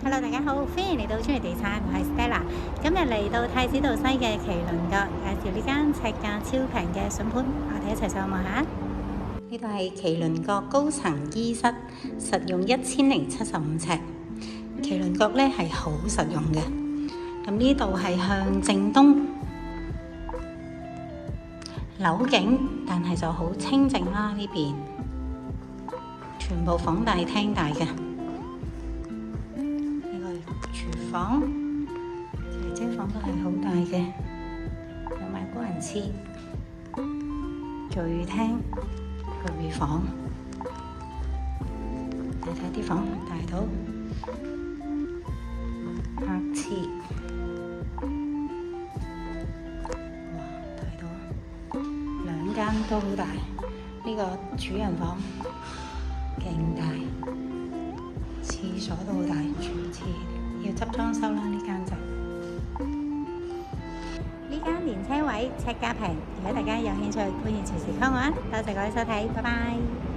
Hello，大家好，歡迎嚟到中原地產，我係 Stella。今日嚟到太子道西嘅麒麟閣，介紹呢間尺價超平嘅筍盤，我哋一齊上望下。呢度係麒麟閣高層醫室，實用1075尺。麒麟閣呢係好實用嘅。咁呢度係向正東，樓景，但係就好清靜啦。呢邊全部房大廳大嘅。廚房、姐姐房都係好大嘅，有埋高人廁、聚廳、廚房，睇睇啲房大到客廁，哇，大到兩間都好大。呢個主人房勁大，廁所都好大，廚廁。要執裝修啦，呢間就呢間連車位，尺價平。如果大家有興趣，歡迎隨時 call 我啊！多謝各位收睇，拜拜。